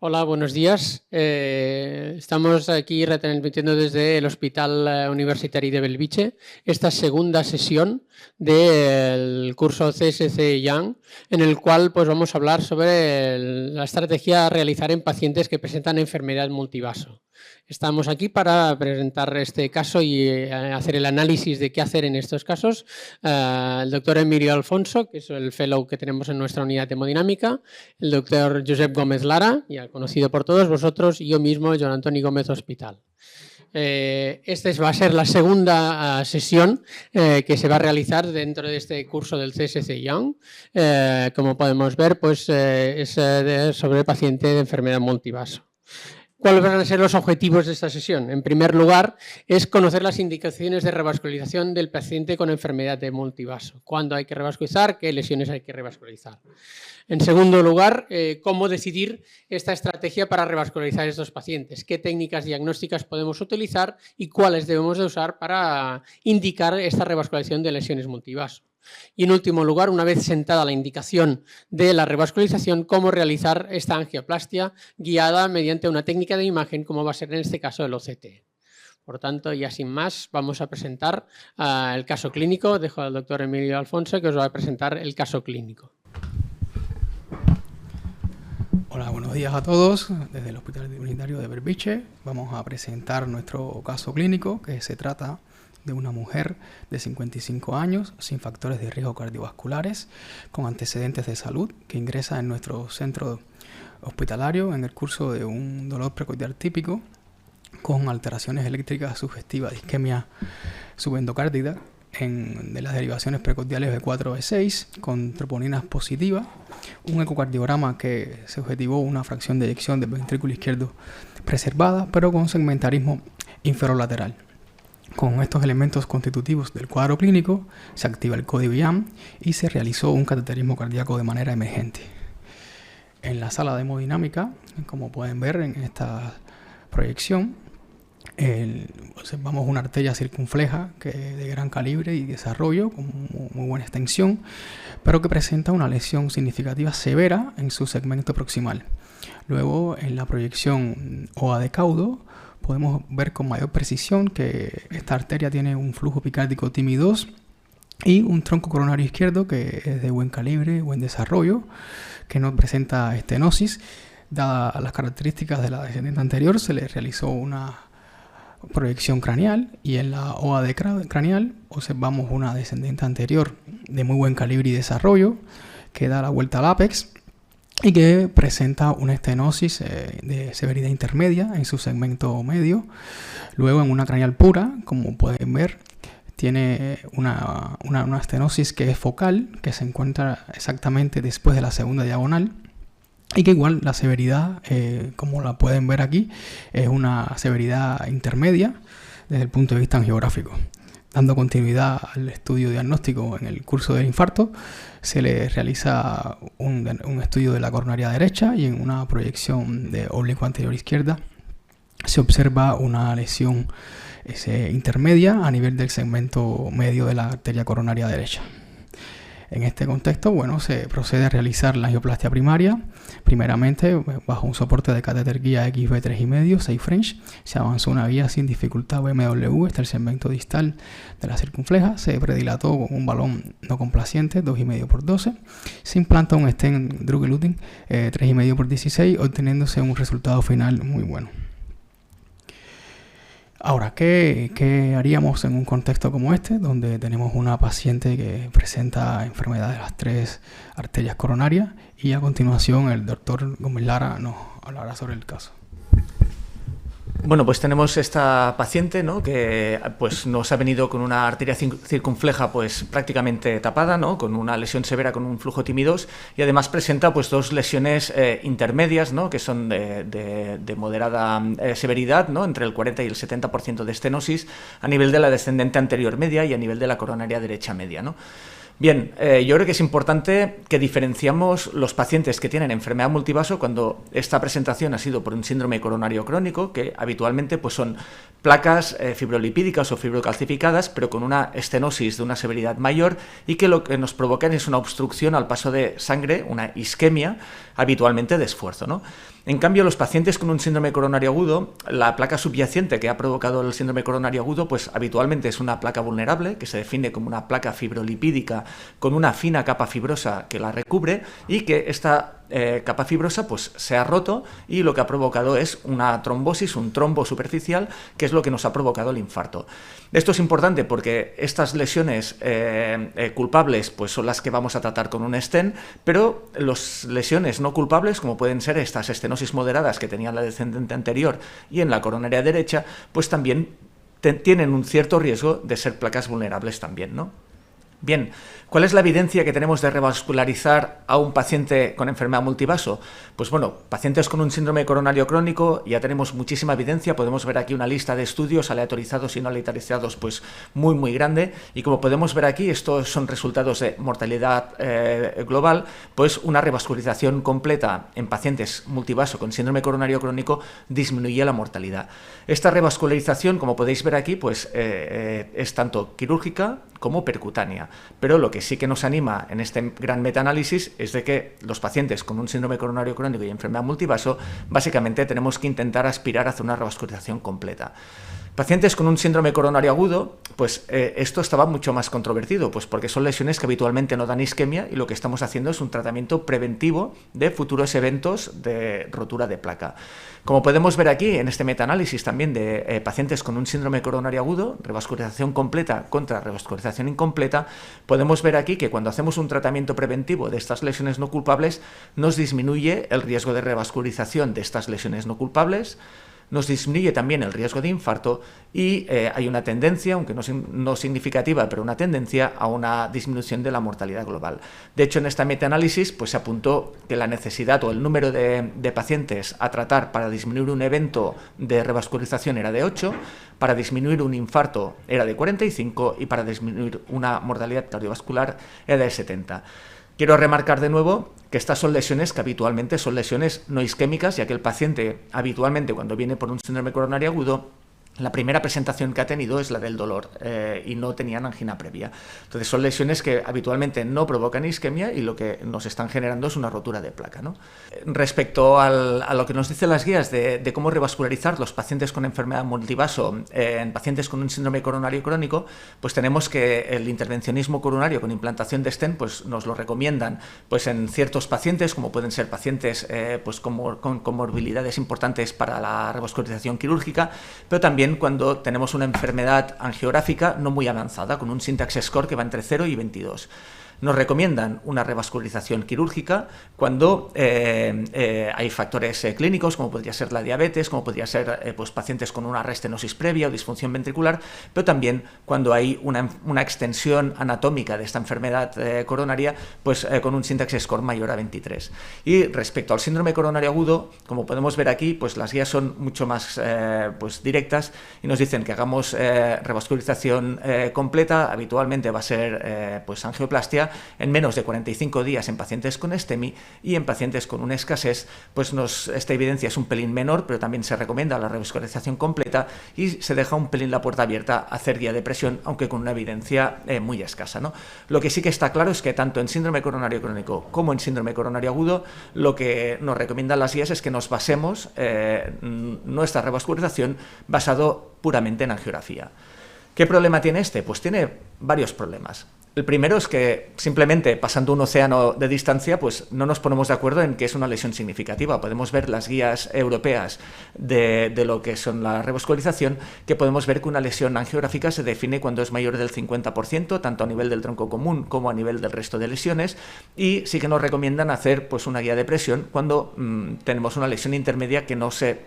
Hola, buenos días. Estamos aquí retransmitiendo desde el Hospital Universitario de Bellvitge esta segunda sesión del curso CSC Young, en el cual pues, vamos a hablar sobre la estrategia a realizar en pacientes que presentan enfermedad multivaso. Estamos aquí para presentar este caso y hacer el análisis de qué hacer en estos casos. El doctor Emilio Alfonso, que es el fellow que tenemos en nuestra unidad de hemodinámica, el doctor Josep Gómez Lara, ya conocido por todos vosotros, y yo mismo, Joan Antoni Gómez Hospital. Esta va a ser la segunda sesión que se va a realizar dentro de este curso del CSC Young. Como podemos ver, pues, es sobre el paciente de enfermedad multivaso. ¿Cuáles van a ser los objetivos de esta sesión? En primer lugar, es conocer las indicaciones de revascularización del paciente con enfermedad de multivaso. ¿Cuándo hay que revascularizar? ¿Qué lesiones hay que revascularizar? En segundo lugar, cómo decidir esta estrategia para revascularizar estos pacientes. ¿Qué técnicas diagnósticas podemos utilizar y cuáles debemos de usar para indicar esta revascularización de lesiones multivaso? Y en último lugar, una vez sentada la indicación de la revascularización, cómo realizar esta angioplastia guiada mediante una técnica de imagen, como va a ser en este caso el OCT. Por tanto, ya sin más, vamos a presentar el caso clínico. Dejo al doctor Emilio Alfonso que os va a presentar el caso clínico. Hola, buenos días a todos. Desde el Hospital Universitario de Bellvitge vamos a presentar nuestro caso clínico, que se trata de una mujer de 55 años, sin factores de riesgo cardiovasculares, con antecedentes de salud, que ingresa en nuestro centro hospitalario en el curso de un dolor precordial típico, con alteraciones eléctricas sugestivas de isquemia subendocárdida de las derivaciones precordiales B4 B6, con troponinas positivas, un ecocardiograma que se objetivó una fracción de eyección del ventrículo izquierdo preservada, pero con segmentarismo inferolateral. Con estos elementos constitutivos del cuadro clínico se activa el código IAM y se realizó un cateterismo cardíaco de manera emergente. En la sala de hemodinámica, como pueden ver en esta proyección, observamos una arteria circunfleja de gran calibre y desarrollo, con muy buena extensión, pero que presenta una lesión significativa severa en su segmento proximal. Luego, en la proyección OA de caudo, podemos ver con mayor precisión que esta arteria tiene un flujo epicárdico TIMI2 y un tronco coronario izquierdo que es de buen calibre, buen desarrollo, que no presenta estenosis. Dadas las características de la descendente anterior, se le realizó una proyección craneal y en la OA de craneal observamos una descendente anterior de muy buen calibre y desarrollo que da la vuelta al ápex y que presenta una estenosis de severidad intermedia en su segmento medio. Luego, en una craneal pura, como pueden ver, tiene una estenosis que es focal, que se encuentra exactamente después de la segunda diagonal, y que igual la severidad, como la pueden ver aquí, es una severidad intermedia desde el punto de vista angiográfico. Dando continuidad al estudio diagnóstico en el curso del infarto, se le realiza un estudio de la coronaria derecha y en una proyección de oblicuo anterior izquierda se observa una lesión intermedia a nivel del segmento medio de la arteria coronaria derecha. En este contexto, bueno, se procede a realizar la angioplastia primaria. Primeramente, bajo un soporte de catéter guía XB3,5, 6 French, se avanzó una guía sin dificultad BMW hasta el segmento distal de la circunfleja. Se predilató con un balón no complaciente, 2,5 por 12. Se implanta un stent Drug-Eluting 3,5 por 16, obteniéndose un resultado final muy bueno. Ahora, ¿qué haríamos en un contexto como este, donde tenemos una paciente que presenta enfermedad de las 3 arterias coronarias? Y a continuación el doctor Gómez Lara nos hablará sobre el caso. Bueno, pues tenemos esta paciente, ¿no?, que pues nos ha venido con una arteria circunfleja pues prácticamente tapada, ¿no?, con una lesión severa con un flujo TIMI2 y además presenta pues 2 lesiones intermedias, ¿no?, que son de moderada severidad, ¿no?, entre el 40 y el 70% de estenosis a nivel de la descendente anterior media y a nivel de la coronaria derecha media, ¿no? Bien, yo creo que es importante que diferenciamos los pacientes que tienen enfermedad multivaso cuando esta presentación ha sido por un síndrome coronario crónico, que habitualmente pues, son placas fibrolipídicas o fibrocalcificadas, pero con una estenosis de una severidad mayor y que lo que nos provocan es una obstrucción al paso de sangre, una isquemia, habitualmente de esfuerzo, ¿no? En cambio, los pacientes con un síndrome coronario agudo, la placa subyacente que ha provocado el síndrome coronario agudo, pues habitualmente es una placa vulnerable, que se define como una placa fibrolipídica con una fina capa fibrosa que la recubre y que esta capa fibrosa pues se ha roto y lo que ha provocado es una trombosis, un trombo superficial, que es lo que nos ha provocado el infarto. Esto es importante porque estas lesiones culpables pues son las que vamos a tratar con un stent, pero las lesiones no culpables, como pueden ser estas estenosis moderadas que tenía la descendente anterior y en la coronaria derecha, pues también tienen un cierto riesgo de ser placas vulnerables también, ¿no? Bien, ¿cuál es la evidencia que tenemos de revascularizar a un paciente con enfermedad multivaso? Pues bueno, pacientes con un síndrome coronario crónico ya tenemos muchísima evidencia, podemos ver aquí una lista de estudios aleatorizados y no aleatorizados pues muy grande y como podemos ver aquí, estos son resultados de mortalidad global, pues una revascularización completa en pacientes multivaso con síndrome coronario crónico disminuye la mortalidad. Esta revascularización, como podéis ver aquí, pues es tanto quirúrgica como percutánea. Pero lo que sí que nos anima en este gran metaanálisis es de que los pacientes con un síndrome coronario crónico y enfermedad multivaso, básicamente tenemos que intentar aspirar hacia una revascularización completa. Pacientes con un síndrome coronario agudo, pues esto estaba mucho más controvertido, pues porque son lesiones que habitualmente no dan isquemia y lo que estamos haciendo es un tratamiento preventivo de futuros eventos de rotura de placa. Como podemos ver aquí en este metaanálisis también de pacientes con un síndrome coronario agudo, revascularización completa contra revascularización incompleta, podemos ver aquí que cuando hacemos un tratamiento preventivo de estas lesiones no culpables, nos disminuye el riesgo de revascularización de estas lesiones no culpables, nos disminuye también el riesgo de infarto y hay una tendencia, aunque no significativa, pero una tendencia a una disminución de la mortalidad global. De hecho, en esta metaanálisis pues, se apuntó que la necesidad o el número de pacientes a tratar para disminuir un evento de revascularización era de 8, para disminuir un infarto era de 45 y para disminuir una mortalidad cardiovascular era de 70. Quiero remarcar de nuevo que estas son lesiones que habitualmente son lesiones no isquémicas, ya que el paciente habitualmente cuando viene por un síndrome coronario agudo, la primera presentación que ha tenido es la del dolor y no tenían angina previa. Entonces son lesiones que habitualmente no provocan isquemia y lo que nos están generando es una rotura de placa, ¿no? Respecto a lo que nos dicen las guías de cómo revascularizar los pacientes con enfermedad multivaso en pacientes con un síndrome coronario crónico, pues tenemos que el intervencionismo coronario con implantación de stent pues nos lo recomiendan pues en ciertos pacientes, como pueden ser pacientes pues con comorbilidades importantes para la revascularización quirúrgica, pero también cuando tenemos una enfermedad angiográfica no muy avanzada, con un syntax score que va entre 0 y 22. Nos recomiendan una revascularización quirúrgica cuando hay factores clínicos, como podría ser la diabetes, como podría ser pues, pacientes con una restenosis previa o disfunción ventricular, pero también cuando hay una extensión anatómica de esta enfermedad coronaria, pues con un syntax score mayor a 23. Y respecto al síndrome coronario agudo, como podemos ver aquí, pues las guías son mucho más pues, directas y nos dicen que hagamos revascularización completa, habitualmente va a ser pues angioplastia, en menos de 45 días en pacientes con STEMI y en pacientes con una escasez, pues esta evidencia es un pelín menor, pero también se recomienda la revascularización completa y se deja un pelín la puerta abierta a hacer guía de presión, aunque con una evidencia muy escasa, ¿no? Lo que sí que está claro es que tanto en síndrome coronario crónico como en síndrome coronario agudo, lo que nos recomiendan las guías es que nos basemos nuestra revascularización basado puramente en angiografía. ¿Qué problema tiene este? Pues tiene varios problemas. El primero es que simplemente pasando un océano de distancia pues no nos ponemos de acuerdo en que es una lesión significativa. Podemos ver las guías europeas de lo que son la revascularización, que podemos ver que una lesión angiográfica se define cuando es mayor del 50%, tanto a nivel del tronco común como a nivel del resto de lesiones, y sí que nos recomiendan hacer pues una guía de presión cuando tenemos una lesión intermedia que no se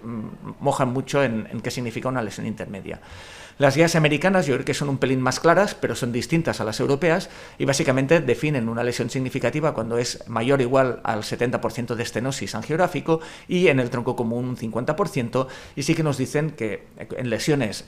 mojan mucho en qué significa una lesión intermedia. Las guías americanas yo creo que son un pelín más claras, pero son distintas a las europeas y básicamente definen una lesión significativa cuando es mayor o igual al 70% de estenosis angiográfico y en el tronco común un 50%, y sí que nos dicen que en lesiones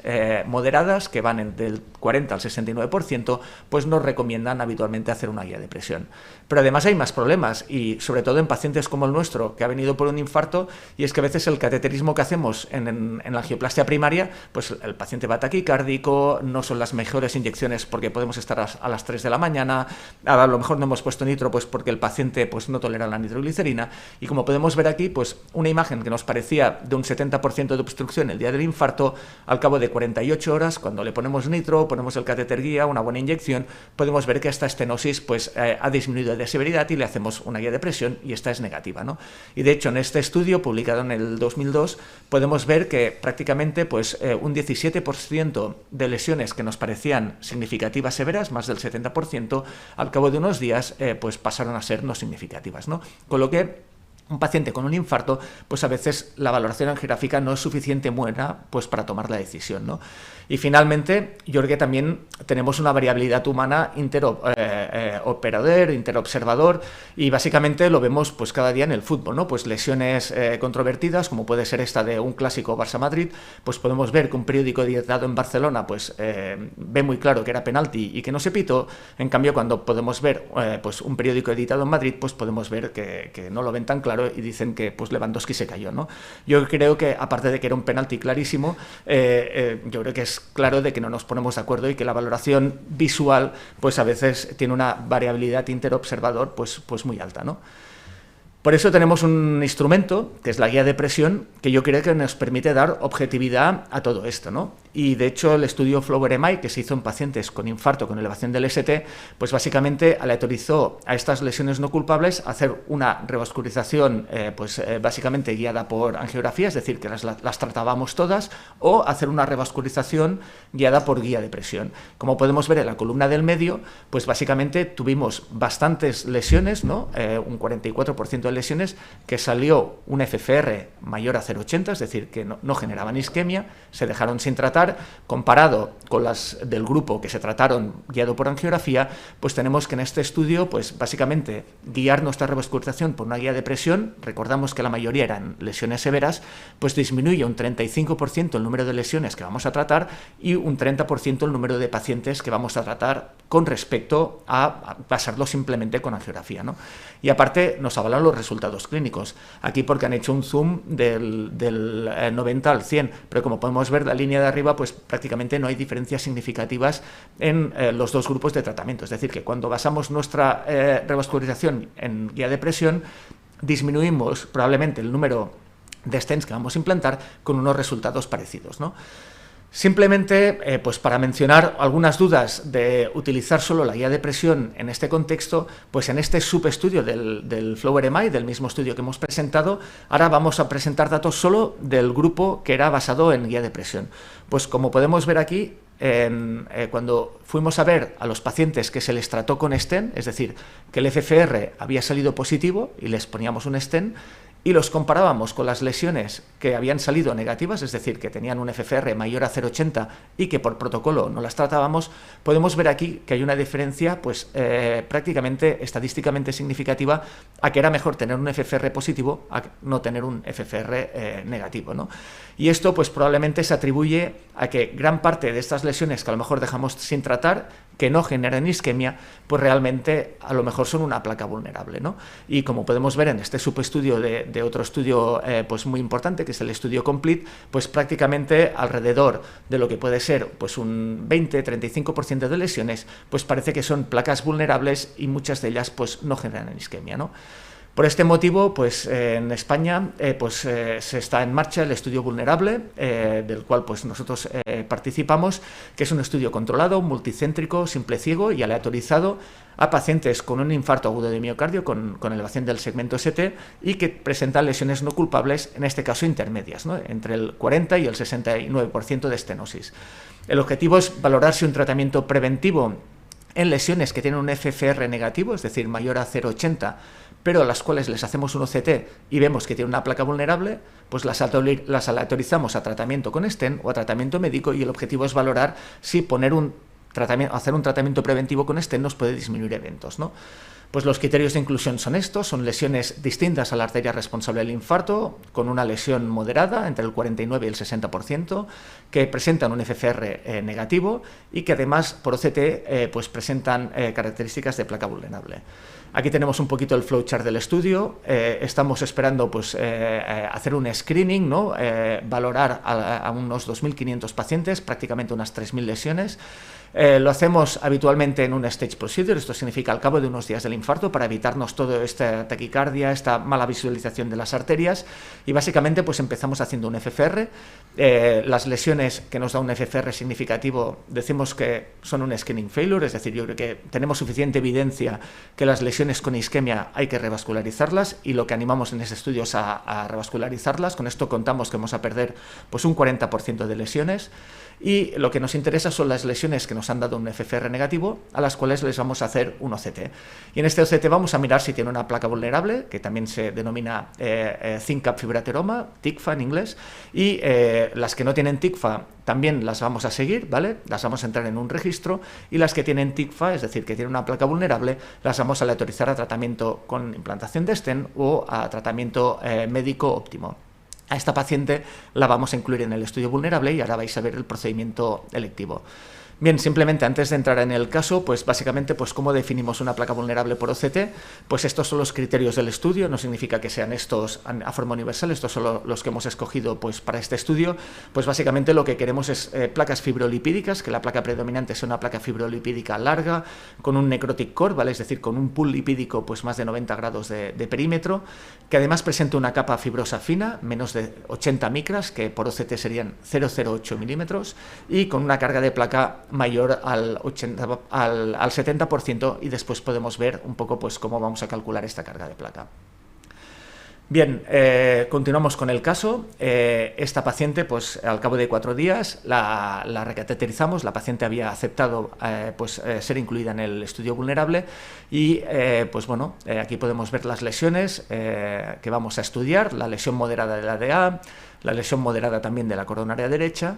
moderadas, que van del 40 al 69%, pues nos recomiendan habitualmente hacer una guía de presión. Pero además hay más problemas y sobre todo en pacientes como el nuestro, que ha venido por un infarto, y es que a veces el cateterismo que hacemos en la angioplastia primaria, pues el paciente va taquicárdico, no son las mejores inyecciones porque podemos estar a las 3 de la mañana, a lo mejor no hemos puesto nitro pues porque el paciente pues no tolera la nitroglicerina, y como podemos ver aquí, pues una imagen que nos parecía de un 70% de obstrucción el día del infarto, al cabo de 48 horas, cuando le ponemos nitro, ponemos el catéter guía, una buena inyección, podemos ver que esta estenosis pues ha disminuido de severidad y le hacemos una guía de presión y esta es negativa, ¿no? Y de hecho en este estudio publicado en el 2002 podemos ver que prácticamente pues un 17% de lesiones que nos parecían significativas severas, más del 70%, al cabo de unos días pues pasaron a ser no significativas, ¿no? Con lo que un paciente con un infarto, pues a veces la valoración angiográfica no es suficiente buena pues para tomar la decisión, ¿no? Y finalmente, yo creo que también tenemos una variabilidad humana interoperador, interobservador, y básicamente lo vemos pues cada día en el fútbol, ¿no? Pues lesiones controvertidas, como puede ser esta de un clásico Barça-Madrid, pues podemos ver que un periódico editado en Barcelona pues ve muy claro que era penalti y que no se pitó. En cambio, cuando podemos ver pues un periódico editado en Madrid, pues podemos ver que no lo ven tan claro y dicen que pues Lewandowski se cayó, ¿no? Yo creo que, aparte de que era un penalti clarísimo, yo creo que es claro de que no nos ponemos de acuerdo y que la valoración visual pues a veces tiene una variabilidad interobservador pues muy alta, ¿no? Por eso tenemos un instrumento, que es la guía de presión, que yo creo que nos permite dar objetividad a todo esto, ¿no? Y de hecho el estudio Flower-MI, que se hizo en pacientes con infarto con elevación del ST, pues básicamente aleatorizó a estas lesiones no culpables a hacer una revascularización básicamente guiada por angiografía, es decir, que las tratábamos todas, o hacer una revascularización guiada por guía de presión. Como podemos ver en la columna del medio, pues básicamente tuvimos bastantes lesiones, ¿no? Un 44% de lesiones que salió un FFR mayor a 0,80, es decir, que no generaban isquemia, se dejaron sin tratar. Comparado con las del grupo que se trataron guiado por angiografía, pues tenemos que en este estudio, pues básicamente guiar nuestra revascularización por una guía de presión, recordamos que la mayoría eran lesiones severas, pues disminuye un 35% el número de lesiones que vamos a tratar y un 30% el número de pacientes que vamos a tratar con respecto a basarlo simplemente con angiografía, ¿no? Y aparte nos avalan los resultados clínicos, aquí porque han hecho un zoom del 90 al 100, pero como podemos ver la línea de arriba, pues prácticamente no hay diferencias significativas en los dos grupos de tratamiento, es decir, que cuando basamos nuestra revascularización en guía de presión, disminuimos probablemente el número de stents que vamos a implantar con unos resultados parecidos, ¿no? Simplemente, pues para mencionar algunas dudas de utilizar solo la guía de presión en este contexto, pues en este subestudio del Flower-MI, del mismo estudio que hemos presentado, ahora vamos a presentar datos solo del grupo que era basado en guía de presión. Pues como podemos ver aquí, cuando fuimos a ver a los pacientes que se les trató con stent, es decir, que el FFR había salido positivo y les poníamos un stent, y los comparábamos con las lesiones que habían salido negativas, es decir, que tenían un FFR mayor a 0,80 y que por protocolo no las tratábamos, podemos ver aquí que hay una diferencia pues prácticamente estadísticamente significativa a que era mejor tener un FFR positivo a no tener un FFR negativo, ¿no? Y esto pues probablemente se atribuye a que gran parte de estas lesiones que a lo mejor dejamos sin tratar, que no generan isquemia, pues realmente a lo mejor son una placa vulnerable, ¿no? Y como podemos ver en este subestudio de otro estudio pues muy importante, que es el estudio Complete, pues prácticamente alrededor de lo que puede ser pues un 20-35% de lesiones, pues parece que son placas vulnerables y muchas de ellas pues no generan isquemia, ¿no? Por este motivo, pues en España se está en marcha el estudio vulnerable, del cual pues nosotros participamos, que es un estudio controlado, multicéntrico, simple ciego y aleatorizado a pacientes con un infarto agudo de miocardio con elevación del segmento ST y que presentan lesiones no culpables, en este caso intermedias, ¿no? Entre el 40 y el 69% de estenosis. El objetivo es valorar si un tratamiento preventivo en lesiones que tienen un FFR negativo, es decir, mayor a 0,80, pero a las cuales les hacemos un OCT y vemos que tiene una placa vulnerable, pues las aleatorizamos a tratamiento con stent o a tratamiento médico, y el objetivo es valorar si hacer un tratamiento preventivo con stent nos puede disminuir eventos, ¿no? Pues los criterios de inclusión son estos: son lesiones distintas a la arteria responsable del infarto, con una lesión moderada, entre el 49 y el 60%, que presentan un FFR negativo y que además por OCT pues presentan características de placa vulnerable. Aquí tenemos un poquito el flowchart del estudio. Estamos esperando pues, hacer un screening, ¿no? Valorar a unos 2.500 pacientes, prácticamente unas 3.000 lesiones. Lo hacemos habitualmente en un stage procedure, esto significa al cabo de unos días del infarto, para evitarnos toda esta taquicardia, esta mala visualización de las arterias, y básicamente pues empezamos haciendo un FFR. Las lesiones que nos da un FFR significativo decimos que son un screening failure, es decir, yo creo que tenemos suficiente evidencia que las lesiones con isquemia hay que revascularizarlas, y lo que animamos en ese estudio es a revascularizarlas. Con esto contamos que vamos a perder pues un 40% de lesiones. Y lo que nos interesa son las lesiones que nos han dado un FFR negativo, a las cuales les vamos a hacer un OCT. Y en este OCT vamos a mirar si tiene una placa vulnerable, que también se denomina thin cap fibrateroma, TICFA en inglés, y las que no tienen TICFA también las vamos a seguir, ¿vale? Las vamos a entrar en un registro, y las que tienen TICFA, es decir, que tienen una placa vulnerable, las vamos a aleatorizar a tratamiento con implantación de stent o a tratamiento médico óptimo. A esta paciente la vamos a incluir en el estudio vulnerable, y ahora vais a ver el procedimiento electivo. Bien, simplemente antes de entrar en el caso, pues básicamente, pues cómo definimos una placa vulnerable por OCT. Pues estos son los criterios del estudio, no significa que sean estos a forma universal, estos son los que hemos escogido pues para este estudio. Pues básicamente lo que queremos es placas fibrolipídicas, que la placa predominante sea una placa fibrolipídica larga, con un necrotic core, ¿vale? Es decir, con un pool lipídico pues más de 90 grados de perímetro, que además presente una capa fibrosa fina, menos de 80 micras, que por OCT serían 0,08 milímetros, y con una carga de placa mayor al 70%, y después podemos ver un poco pues cómo vamos a calcular esta carga de placa. Bien, continuamos con el caso. Esta paciente, pues al cabo de 4 días, la recateterizamos. La paciente había aceptado ser incluida en el estudio vulnerable, y pues bueno, aquí podemos ver las lesiones que vamos a estudiar: la lesión moderada de la DA, la lesión moderada también de la coronaria derecha.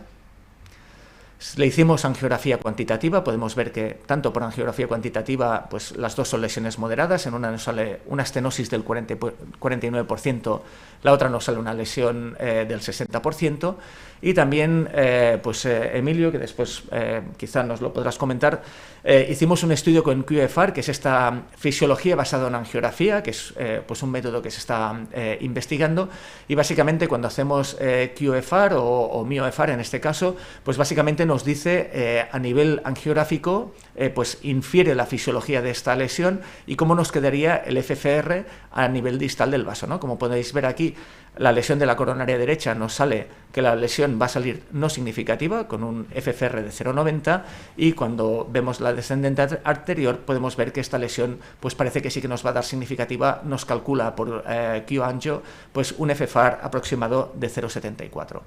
Le hicimos angiografía cuantitativa, podemos ver que tanto por angiografía cuantitativa pues las dos son lesiones moderadas. En una nos sale una estenosis del 49%, la otra nos sale una lesión del 60%, y también Emilio, que después quizá nos lo podrás comentar, hicimos un estudio con QFR, que es esta fisiología basada en angiografía, que es pues un método que se está investigando, y básicamente cuando hacemos QFR o MyoFR en este caso, pues básicamente nos dice a nivel angiográfico, pues infiere la fisiología de esta lesión y cómo nos quedaría el FFR a nivel distal del vaso, ¿no? Como podéis ver aquí, la lesión de la coronaria derecha nos sale que la lesión va a salir no significativa, con un FFR de 0,90, y cuando vemos la descendente arterior podemos ver que esta lesión pues parece que sí que nos va a dar significativa. Nos calcula por Q-angio pues un FFR aproximado de 0,74.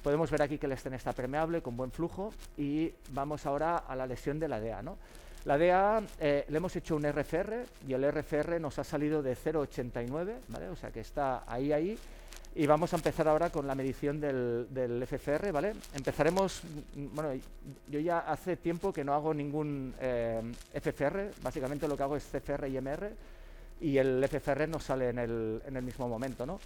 Podemos ver aquí que el stent está permeable, con buen flujo, y vamos ahora a la lesión de la DA, ¿no? La DA le hemos hecho un RFR, y el RFR nos ha salido de 0,89, ¿vale? O sea que está ahí, y vamos a empezar ahora con la medición del FFR, ¿vale? Empezaremos, bueno, yo ya hace tiempo que no hago ningún FFR, básicamente lo que hago es CFR y MR, y el FFR nos sale en el mismo momento, ¿no?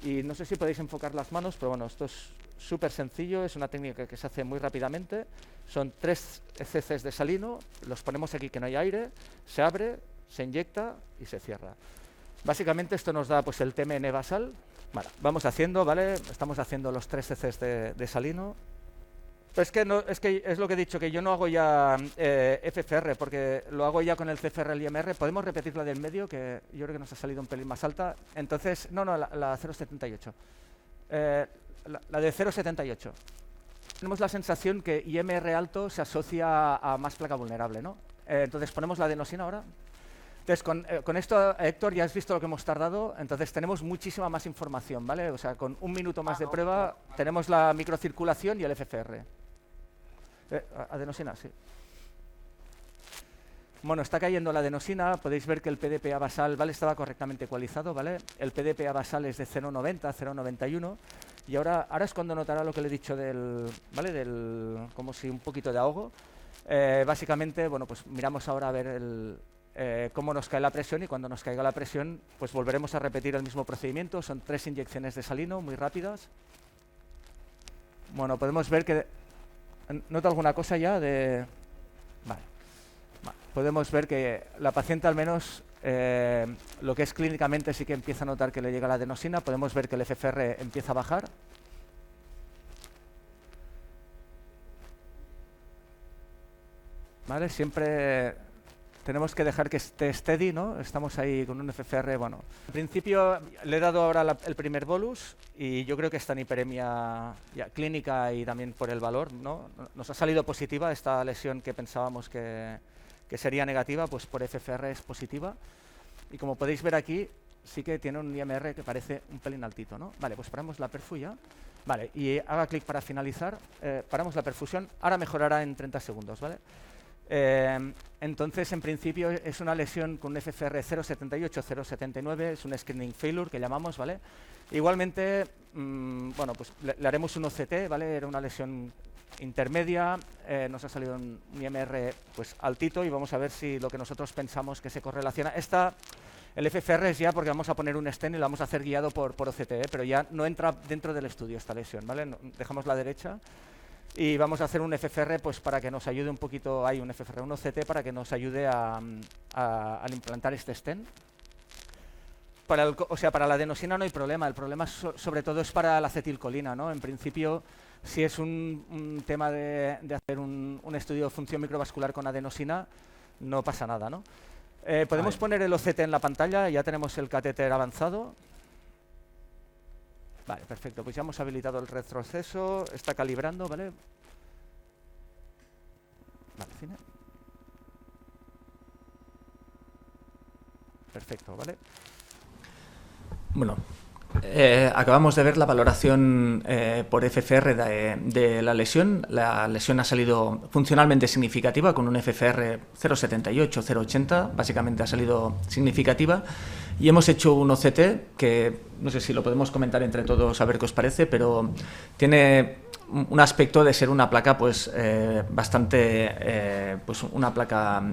Y no sé si podéis enfocar las manos, pero bueno, esto es súper sencillo, es una técnica que se hace muy rápidamente. Son 3 cc's de salino, los ponemos aquí que no hay aire, se abre, se inyecta y se cierra. Básicamente esto nos da pues el TMN basal. Vale, vamos haciendo, ¿vale? Estamos haciendo los 3 cc's de salino. Pues es que es lo que he dicho, que yo no hago ya FFR, porque lo hago ya con el CFR y el IMR. ¿Podemos repetir la del medio, que yo creo que nos ha salido un pelín más alta? Entonces, no, la 0,78. La de 0,78. Tenemos la sensación que IMR alto se asocia a más placa vulnerable, ¿no? Entonces, ponemos la adenosina ahora. Entonces, con esto, Héctor, ya has visto lo que hemos tardado, entonces tenemos muchísima más información, ¿vale? O sea, con un minuto más de prueba tenemos la microcirculación y el FFR. Adenosina, sí. Bueno, está cayendo la adenosina, podéis ver que el PDPA basal, ¿vale? Estaba correctamente ecualizado, ¿vale? El PDPA basal es de 0,90, 0,91 y ahora es cuando notará lo que le he dicho del, ¿vale? Como si un poquito de ahogo. Básicamente, bueno, pues miramos ahora a ver cómo nos cae la presión y cuando nos caiga la presión, pues volveremos a repetir el mismo procedimiento. Son 3 inyecciones de salino muy rápidas. Bueno, podemos ver que... ¿Nota alguna cosa ya de...? Vale. Podemos ver que la paciente al menos lo que es clínicamente sí que empieza a notar que le llega la adenosina. Podemos ver que el FFR empieza a bajar. ¿Vale? Siempre tenemos que dejar que esté steady, ¿no? Estamos ahí con un FFR, bueno. En principio le he dado ahora el primer bolus y yo creo que está en hiperemia ya, clínica y también por el valor, ¿no? Nos ha salido positiva esta lesión que pensábamos que sería negativa, pues por FFR es positiva. Y como podéis ver aquí, sí que tiene un IMR que parece un pelín altito, ¿no? Vale, pues paramos la perfu ya. Vale, y haga clic para finalizar. Paramos la perfusión. Ahora mejorará en 30 segundos, ¿vale? Entonces, en principio, es una lesión con un FFR 0,78, 0,79. Es un screening failure que llamamos, ¿vale? Igualmente, bueno, pues le haremos un OCT, ¿vale? Era una lesión intermedia, nos ha salido un IMR pues altito y vamos a ver si lo que nosotros pensamos que se correlaciona. El FFR es ya porque vamos a poner un stent y lo vamos a hacer guiado por OCT, pero ya no entra dentro del estudio esta lesión, ¿vale? Dejamos la derecha y vamos a hacer un FFR pues para que nos ayude un poquito, hay un FFR, un OCT para que nos ayude al implantar este stent. O sea, para la adenosina no hay problema, el problema sobre todo es para la acetilcolina, ¿no? En principio, si es un tema de hacer un estudio de función microvascular con adenosina, no pasa nada, ¿no? Podemos poner el OCT en la pantalla, ya tenemos el catéter avanzado. Vale, perfecto, pues ya hemos habilitado el retroceso, está calibrando, ¿vale? Vale, cine. Perfecto, ¿vale? Bueno, acabamos de ver la valoración por FFR de la lesión. La lesión ha salido funcionalmente significativa con un FFR 0,78, 0,80, básicamente ha salido significativa. Y hemos hecho un OCT que no sé si lo podemos comentar entre todos a ver qué os parece, pero tiene un aspecto de ser una placa pues bastante pues una placa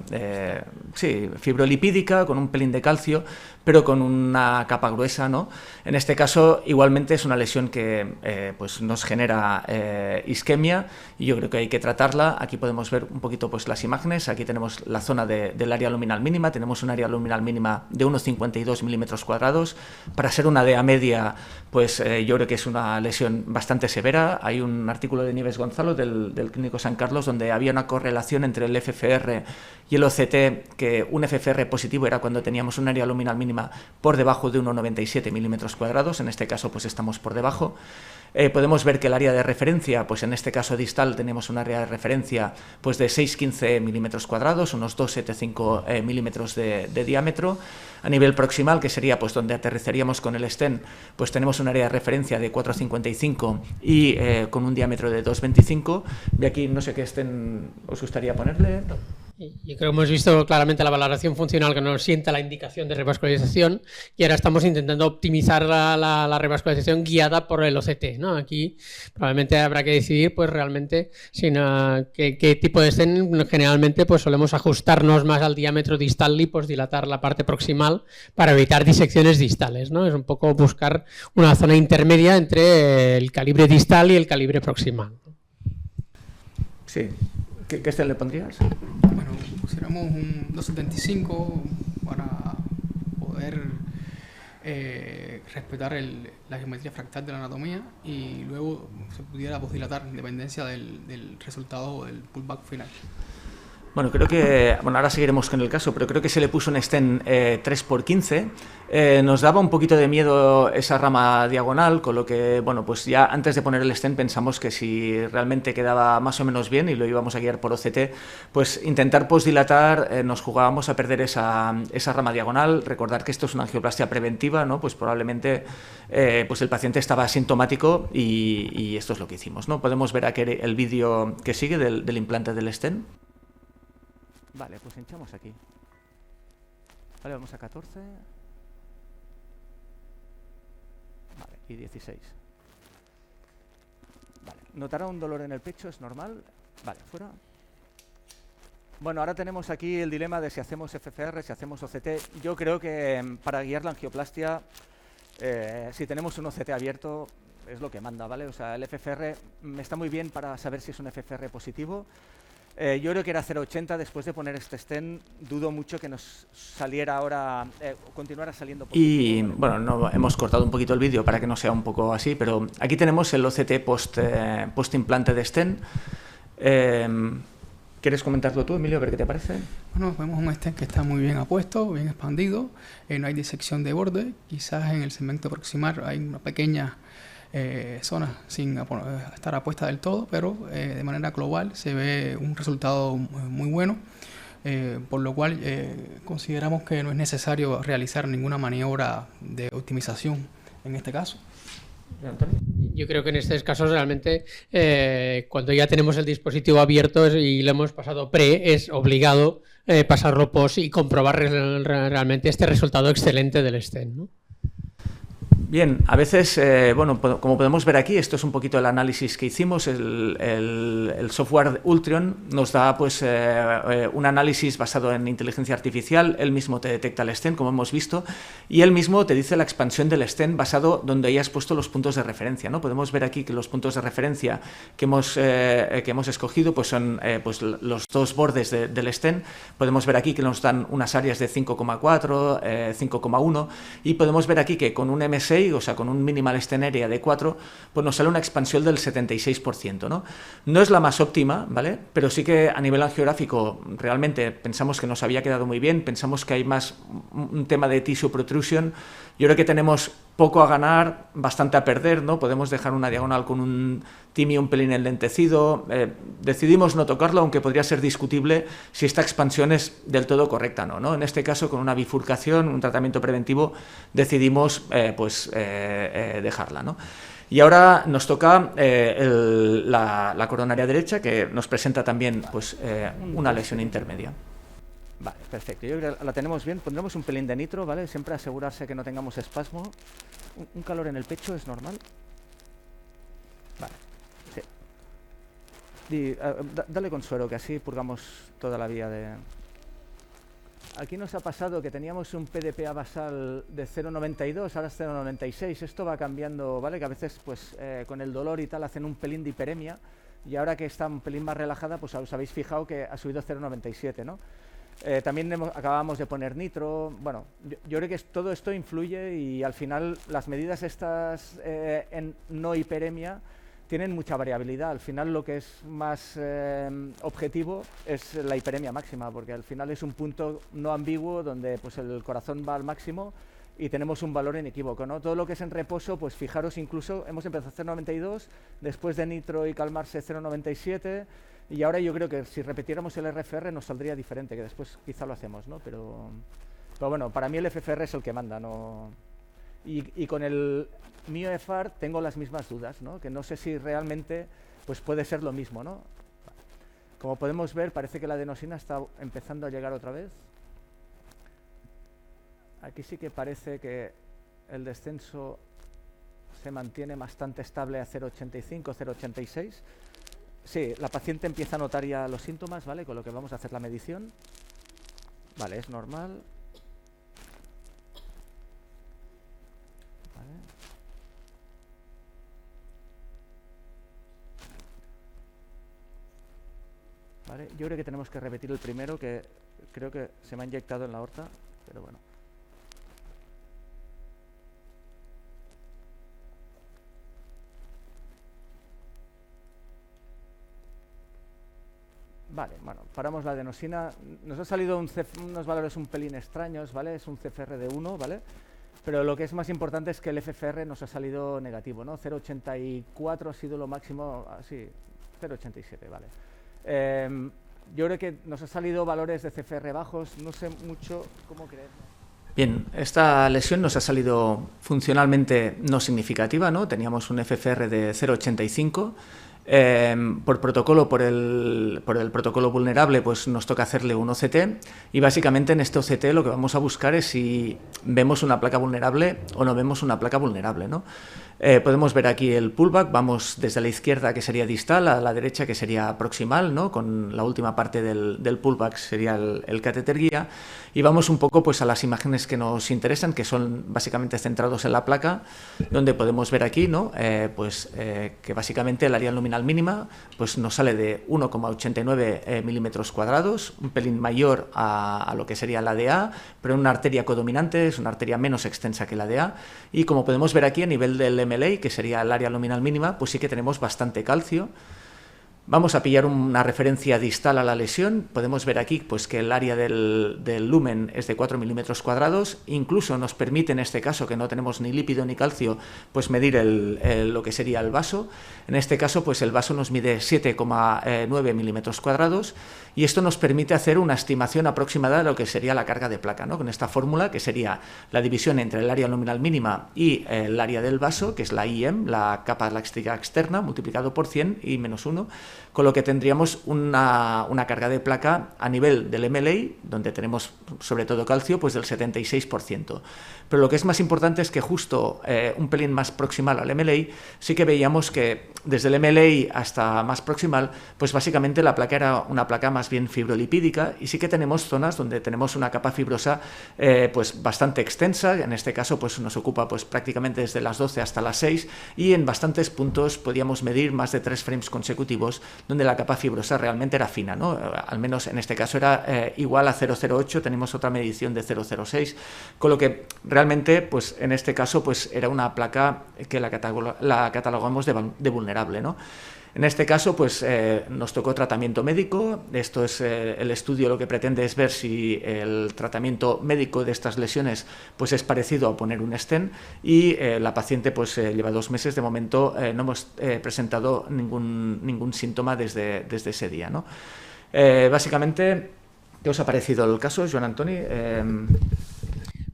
sí, fibrolipídica con un pelín de calcio, pero con una capa gruesa, ¿no? En este caso igualmente es una lesión que pues nos genera isquemia y yo creo que hay que tratarla. Aquí podemos ver un poquito pues las imágenes. Aquí tenemos la zona del área luminal mínima. Tenemos un área luminal mínima de 1,52 milímetros cuadrados. Para ser una DEA media, pues yo creo que es una lesión bastante severa. Hay un artículo de Nieves Gonzalo del Clínico San Carlos donde había una correlación entre el FFR y el OCT, que un FFR positivo era cuando teníamos un área luminal mínima por debajo de 1,97 milímetros cuadrados. En este caso pues estamos por debajo. Podemos ver que el área de referencia, pues en este caso distal tenemos un área de referencia pues de 6,15 milímetros cuadrados, unos 2,75 milímetros de diámetro. A nivel proximal, que sería pues donde aterrizaríamos con el stent, pues tenemos un área de referencia de 4,55 y con un diámetro de 2,25. Y aquí no sé qué stent os gustaría ponerle. Yo creo que hemos visto claramente la valoración funcional que nos sienta la indicación de revascularización y ahora estamos intentando optimizar la revascularización guiada por el OCT, ¿no? Aquí probablemente habrá que decidir pues realmente qué tipo de stent. Generalmente pues solemos ajustarnos más al diámetro distal y pues dilatar la parte proximal para evitar disecciones distales, ¿no? Es un poco buscar una zona intermedia entre el calibre distal y el calibre proximal. Sí. ¿Qué stent le pondrías? Bueno, pusiéramos un 2,75 para poder respetar la geometría fractal de la anatomía y luego se pudiera dilatar en dependencia del resultado del pullback final. Bueno, creo que, bueno, ahora seguiremos con el caso, pero creo que se le puso un stent 3x15. Nos daba un poquito de miedo esa rama diagonal, con lo que, bueno, pues ya antes de poner el stent pensamos que si realmente quedaba más o menos bien y lo íbamos a guiar por OCT, pues intentar postdilatar, nos jugábamos a perder esa rama diagonal. Recordar que esto es una angioplastia preventiva, ¿no? Pues probablemente pues el paciente estaba asintomático y esto es lo que hicimos, ¿no? Podemos ver aquí el vídeo que sigue del implante del stent. Vale, pues hinchamos aquí. Vale, vamos a 14. Vale, y 16. Vale, ¿notará un dolor en el pecho? ¿Es normal? Vale, fuera. Bueno, ahora tenemos aquí el dilema de si hacemos FFR, si hacemos OCT. Yo creo que para guiar la angioplastia, si tenemos un OCT abierto, es lo que manda, ¿vale? O sea, el FFR está muy bien para saber si es un FFR positivo. Yo creo que era 0,80. Después de poner este stent, dudo mucho que nos saliera ahora, continuara saliendo positivo. Y bueno, no, hemos cortado un poquito el vídeo para que no sea un poco así, pero aquí tenemos el OCT post-implante de stent. ¿Quieres comentarlo tú, Emilio, a ver qué te parece? Bueno, vemos un stent que está muy bien apuesto, bien expandido, no hay disección de borde, quizás en el segmento proximal hay una pequeña zona sin estar apuesta del todo, pero de manera global se ve un resultado muy bueno, por lo cual consideramos que no es necesario realizar ninguna maniobra de optimización en este caso. Yo creo que en estos casos realmente cuando ya tenemos el dispositivo abierto y lo hemos pasado es obligado pasarlo post y comprobar realmente este resultado excelente del stent, ¿no? Bien, a veces, bueno, como podemos ver aquí, esto es un poquito el análisis que hicimos. El software Ultron nos da pues un análisis basado en inteligencia artificial. Él mismo te detecta el stent, como hemos visto, y él mismo te dice la expansión del stent basado donde hayas puesto los puntos de referencia, ¿no? Podemos ver aquí que los puntos de referencia que hemos escogido pues son pues los dos bordes del stent. Podemos ver aquí que nos dan unas áreas de 5,4, 5,1, y podemos ver aquí que con un MSI, o sea, con un minimal stent area de 4, pues nos sale una expansión del 76%, ¿no? No es la más óptima, ¿vale? Pero sí que a nivel angiográfico realmente pensamos que nos había quedado muy bien, pensamos que hay más un tema de tissue protrusion. Yo creo que tenemos poco a ganar, bastante a perder, ¿no? Podemos dejar una diagonal con un timio un pelín enlentecido. Decidimos no tocarlo, aunque podría ser discutible si esta expansión es del todo correcta, ¿no? En este caso, con una bifurcación, un tratamiento preventivo, decidimos dejarla, ¿no? Y ahora nos toca la coronaria derecha, que nos presenta también pues, una lesión intermedia. Vale, perfecto. Yo creo que la tenemos bien. Pondremos un pelín de nitro, ¿vale? Siempre asegurarse que no tengamos espasmo. ¿Un calor en el pecho es normal? Vale, sí. Dale con suero, que así purgamos toda la vía de... Aquí nos ha pasado que teníamos un PDPA basal de 0,92, ahora es 0,96. Esto va cambiando, ¿vale? Que a veces, pues, con el dolor y tal, hacen un pelín de hiperemia. Y ahora que está un pelín más relajada, pues os habéis fijado que ha subido 0,97, ¿no? También acabamos de poner nitro. Bueno, yo creo que todo esto influye y al final las medidas estas en no hiperemia tienen mucha variabilidad. Al final lo que es más objetivo es la hiperemia máxima, porque al final es un punto no ambiguo donde pues, el corazón va al máximo y tenemos un valor inequívoco, ¿no? Todo lo que es en reposo, pues fijaros, incluso hemos empezado a 0,92, después de nitro y calmarse 0,97, y ahora yo creo que si repitiéramos el RFR nos saldría diferente, que después quizá lo hacemos, ¿no? Pero bueno, para mí el FFR es el que manda, ¿no? Y con el MioFR tengo las mismas dudas, ¿no? Que no sé si realmente pues puede ser lo mismo, ¿no? Como podemos ver, parece que la adenosina está empezando a llegar otra vez. Aquí sí que parece que el descenso se mantiene bastante estable a 0,85, 0,86. Sí, la paciente empieza a notar ya los síntomas, ¿vale? Con lo que vamos a hacer la medición. Vale, es normal. Vale. Vale, yo creo que tenemos que repetir el primero, que creo que se me ha inyectado en la aorta, pero bueno. Vale, bueno, paramos la adenosina. Nos ha salido unos valores un pelín extraños, ¿vale? Es un CFR de 1, ¿vale? Pero lo que es más importante es que el FFR nos ha salido negativo, ¿no? 0,84 ha sido lo máximo, sí, 0,87, ¿vale? Yo creo que nos ha salido valores de CFR bajos, no sé mucho cómo creer. Bien, esta lesión nos ha salido funcionalmente no significativa, ¿no? Teníamos un FFR de 0,85. Por protocolo, por el protocolo vulnerable, pues nos toca hacerle un OCT, y básicamente en este OCT lo que vamos a buscar es si vemos una placa vulnerable o no vemos una placa vulnerable, ¿no? Podemos ver aquí el pullback, vamos desde la izquierda, que sería distal, a la derecha, que sería proximal, ¿no? Con la última parte del pullback sería el catéter guía, y vamos un poco pues a las imágenes que nos interesan, que son básicamente centrados en la placa, donde podemos ver aquí, ¿no? Que básicamente el área luminal mínima pues nos sale de 1,89 milímetros cuadrados, un pelín mayor a lo que sería la DA, pero una arteria codominante, es una arteria menos extensa que la DA, y como podemos ver aquí a nivel del MLA, que sería el área luminal mínima, pues sí que tenemos bastante calcio. Vamos a pillar una referencia distal a la lesión. Podemos ver aquí pues, que el área del lumen es de 4 milímetros cuadrados. Incluso nos permite, en este caso, que no tenemos ni lípido ni calcio, pues medir lo que sería el vaso. En este caso, pues el vaso nos mide 7,9 milímetros cuadrados. Y esto nos permite hacer una estimación aproximada de lo que sería la carga de placa, ¿no? Con esta fórmula, que sería la división entre el área luminal mínima y el área del vaso, que es la IM, la capa elástica externa, multiplicado por 100 y menos 1, con lo que tendríamos una carga de placa a nivel del MLA, donde tenemos sobre todo calcio, pues del 76%. Pero lo que es más importante es que justo un pelín más proximal al MLA, sí que veíamos que desde el MLA hasta más proximal, pues básicamente la placa era una placa más bien fibrolipídica, y sí que tenemos zonas donde tenemos una capa fibrosa pues bastante extensa. En este caso pues nos ocupa pues prácticamente desde las 12 hasta las 6, y en bastantes puntos podíamos medir más de 3 frames consecutivos donde la capa fibrosa realmente era fina, ¿no? Al menos en este caso era igual a 0,08, tenemos otra medición de 0,06, con lo que realmente pues en este caso pues era una placa que la catalogamos de vulnerable, ¿no? En este caso, pues nos tocó tratamiento médico. Esto es el estudio, lo que pretende es ver si el tratamiento médico de estas lesiones pues es parecido a poner un stent, y la paciente pues lleva 2 meses. De momento no hemos presentado ningún síntoma desde ese día, ¿no? Básicamente, ¿qué os ha parecido el caso, Joan Antoni?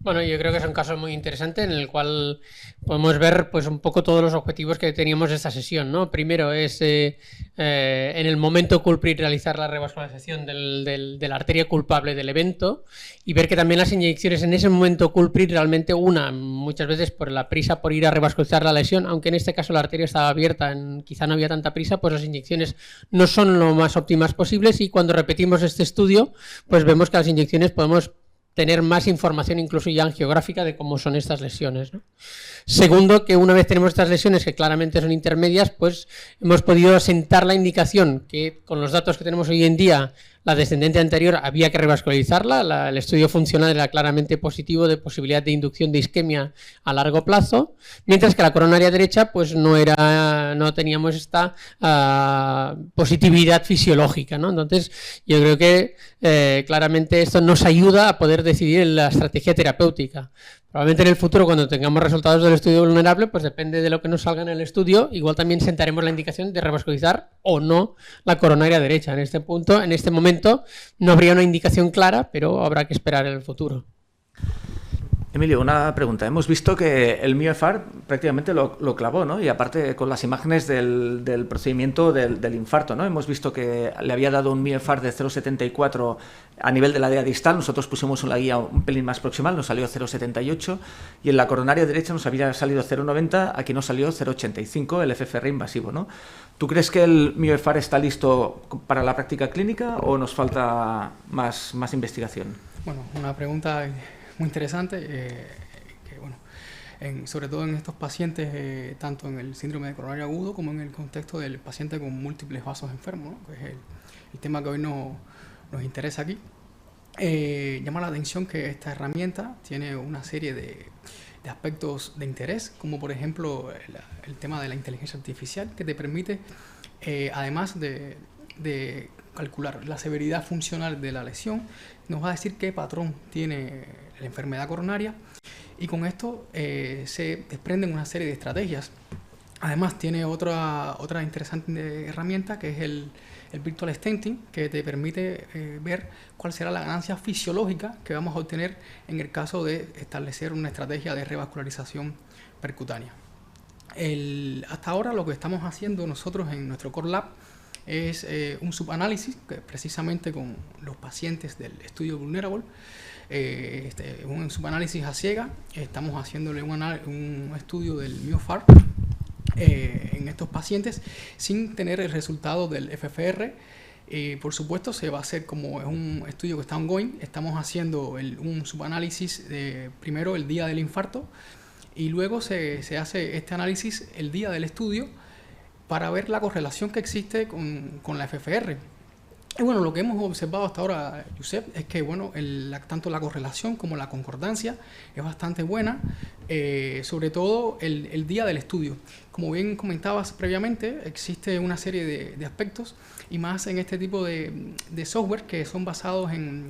Bueno, yo creo que es un caso muy interesante en el cual podemos ver pues un poco todos los objetivos que teníamos de esta sesión, ¿no? Primero es en el momento culprit realizar la revascularización de la arteria culpable del evento, y ver que también las inyecciones en ese momento culprit realmente muchas veces por la prisa por ir a revascularizar la lesión, aunque en este caso la arteria estaba abierta, quizá no había tanta prisa, pues las inyecciones no son lo más óptimas posibles, y cuando repetimos este estudio pues vemos que las inyecciones podemos tener más información incluso ya angiográfica de cómo son estas lesiones, ¿no? Segundo, que una vez tenemos estas lesiones que claramente son intermedias, pues hemos podido asentar la indicación que con los datos que tenemos hoy en día la descendente anterior había que revascularizarla, el estudio funcional era claramente positivo de posibilidad de inducción de isquemia a largo plazo, mientras que la coronaria derecha pues no teníamos esta positividad fisiológica, ¿no? Entonces yo creo que claramente esto nos ayuda a poder decidir en la estrategia terapéutica. Probablemente en el futuro, cuando tengamos resultados del estudio vulnerable, pues depende de lo que nos salga en el estudio, igual también sentaremos la indicación de revascularizar o no la coronaria derecha. En este punto, en este momento, no habría una indicación clara, pero habrá que esperar en el futuro. Emilio, una pregunta. Hemos visto que el MIOFAR prácticamente lo clavó, ¿no? Y aparte con las imágenes del procedimiento del infarto, ¿no? Hemos visto que le había dado un MIOFAR de 0,74 a nivel de la DEA distal. Nosotros pusimos una guía un pelín más proximal, nos salió 0,78, y en la coronaria derecha nos había salido 0,90, aquí nos salió 0,85, el FFR invasivo, ¿no? ¿Tú crees que el MIOFAR está listo para la práctica clínica o nos falta más investigación? Bueno, una pregunta muy interesante, que bueno, sobre todo en estos pacientes, tanto en el síndrome de coronario agudo como en el contexto del paciente con múltiples vasos enfermos, ¿no? Que es el tema que hoy nos interesa aquí. Llama la atención que esta herramienta tiene una serie de aspectos de interés, como por ejemplo el tema de la inteligencia artificial, que te permite, además de calcular la severidad funcional de la lesión, nos va a decir qué patrón tiene la enfermedad coronaria, y con esto se desprenden una serie de estrategias. Además tiene otra interesante herramienta, que es el virtual stenting, que te permite ver cuál será la ganancia fisiológica que vamos a obtener en el caso de establecer una estrategia de revascularización percutánea. Hasta ahora lo que estamos haciendo nosotros en nuestro Core Lab es un subanálisis, que precisamente con los pacientes del estudio Vulnerable, un subanálisis a ciega. Estamos haciéndole un estudio del MyoFAR en estos pacientes sin tener el resultado del FFR. Por supuesto, se va a hacer, como es un estudio que está ongoing, estamos haciendo un subanálisis primero el día del infarto, y luego se hace este análisis el día del estudio para ver la correlación que existe con la FFR. Y bueno, lo que hemos observado hasta ahora, Josep, es que bueno, tanto la correlación como la concordancia es bastante buena, sobre todo el día del estudio. Como bien comentabas previamente, existe una serie de aspectos, y más en este tipo de software que son basados en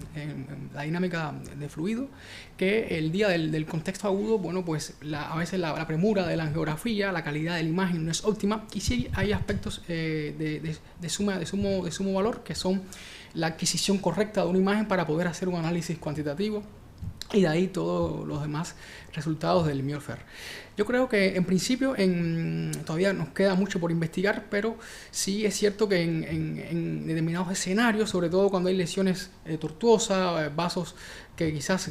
la dinámica de fluido, que el día del contexto agudo, bueno, pues a veces la premura de la angiografía, la calidad de la imagen no es óptima, y sí hay aspectos de sumo valor, que son la adquisición correcta de una imagen para poder hacer un análisis cuantitativo, y de ahí todos los demás resultados del MyoFAR. Yo creo que en principio todavía nos queda mucho por investigar, pero sí es cierto que en determinados escenarios, sobre todo cuando hay lesiones tortuosas, vasos que quizás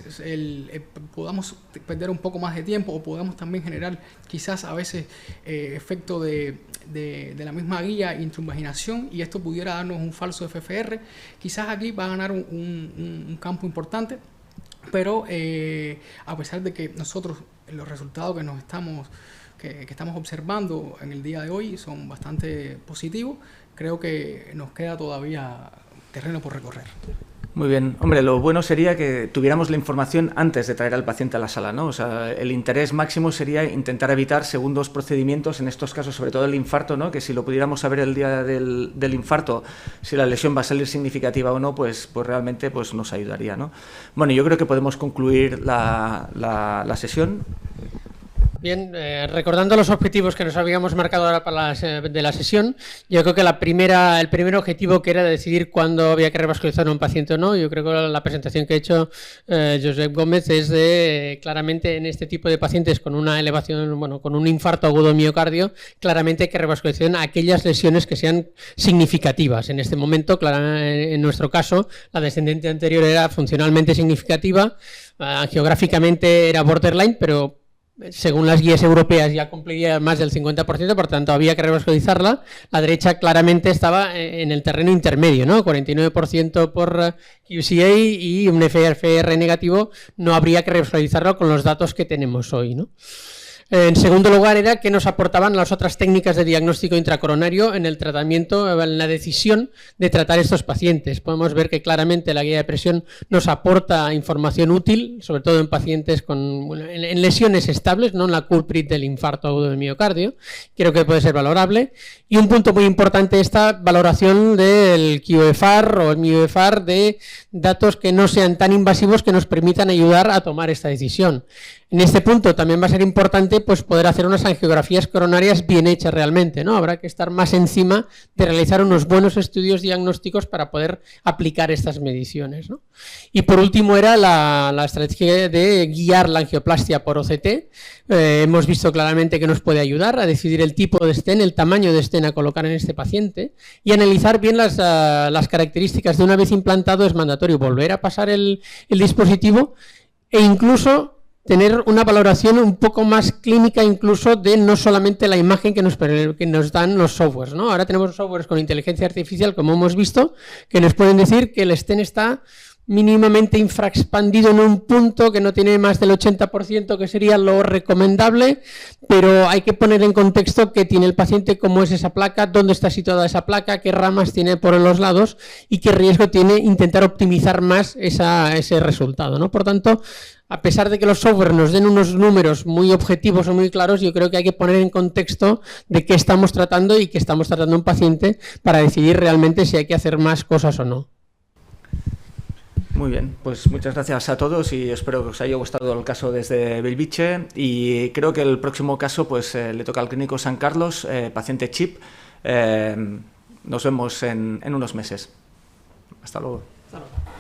podamos perder un poco más de tiempo, o podamos también generar quizás a veces efecto de la misma guía intravaginación, y esto pudiera darnos un falso FFR. Quizás aquí va a ganar un campo importante, pero a pesar de que nosotros los resultados que estamos observando en el día de hoy son bastante positivos, creo que nos queda todavía terreno por recorrer. Muy bien. Hombre, lo bueno sería que tuviéramos la información antes de traer al paciente a la sala, ¿no? O sea, el interés máximo sería intentar evitar segundos procedimientos, en estos casos, sobre todo el infarto, ¿no? Que si lo pudiéramos saber el día del infarto, si la lesión va a salir significativa o no, pues realmente pues nos ayudaría, ¿no? Bueno, yo creo que podemos concluir la sesión. Bien, recordando los objetivos que nos habíamos marcado ahora para de la sesión, yo creo que el primer objetivo, que era decidir cuándo había que revascularizar a un paciente o no, yo creo que la presentación que ha hecho Josep Gómez es de, claramente en este tipo de pacientes con una elevación, bueno, con un infarto agudo de miocardio, claramente hay que revascularizar a aquellas lesiones que sean significativas. En este momento, en nuestro caso, la descendente anterior era funcionalmente significativa, angiográficamente era borderline, pero según las guías europeas ya cumplía más del 50%, por tanto había que revascularizarla. La derecha claramente estaba en el terreno intermedio, ¿no? 49% por QCA y un FFR negativo, no habría que revascularizarlo con los datos que tenemos hoy, ¿no? En segundo lugar era qué nos aportaban las otras técnicas de diagnóstico intracoronario en el tratamiento, en la decisión de tratar estos pacientes. Podemos ver que claramente la guía de presión nos aporta información útil, sobre todo en pacientes en lesiones estables, no en la culprit del infarto agudo del miocardio. Creo que puede ser valorable. Y un punto muy importante, esta valoración del QFAR o el MyoFAR, de datos que no sean tan invasivos, que nos permitan ayudar a tomar esta decisión. En este punto también va a ser importante pues poder hacer unas angiografías coronarias bien hechas realmente, ¿no? Habrá que estar más encima de realizar unos buenos estudios diagnósticos para poder aplicar estas mediciones, ¿no? Y por último era la estrategia de guiar la angioplastia por OCT. Hemos visto claramente que nos puede ayudar a decidir el tipo de stent, el tamaño de stent a colocar en este paciente, y analizar bien las características. De una vez implantado es mandatorio volver a pasar el dispositivo, e incluso tener una valoración un poco más clínica, incluso de no solamente la imagen que nos dan los softwares, ¿no? Ahora tenemos softwares con inteligencia artificial, como hemos visto, que nos pueden decir que el stent está mínimamente infraexpandido en un punto que no tiene más del 80%, que sería lo recomendable, pero hay que poner en contexto qué tiene el paciente, cómo es esa placa, dónde está situada esa placa, qué ramas tiene por los lados y qué riesgo tiene intentar optimizar más ese resultado, ¿no? Por tanto, a pesar de que los software nos den unos números muy objetivos o muy claros, yo creo que hay que poner en contexto de qué estamos tratando y qué estamos tratando un paciente para decidir realmente si hay que hacer más cosas o no. Muy bien, pues muchas gracias a todos y espero que os haya gustado el caso desde Bellvitge, y creo que el próximo caso pues le toca al Clínico San Carlos, paciente CHIP. Nos vemos en unos meses. Hasta luego. Hasta luego.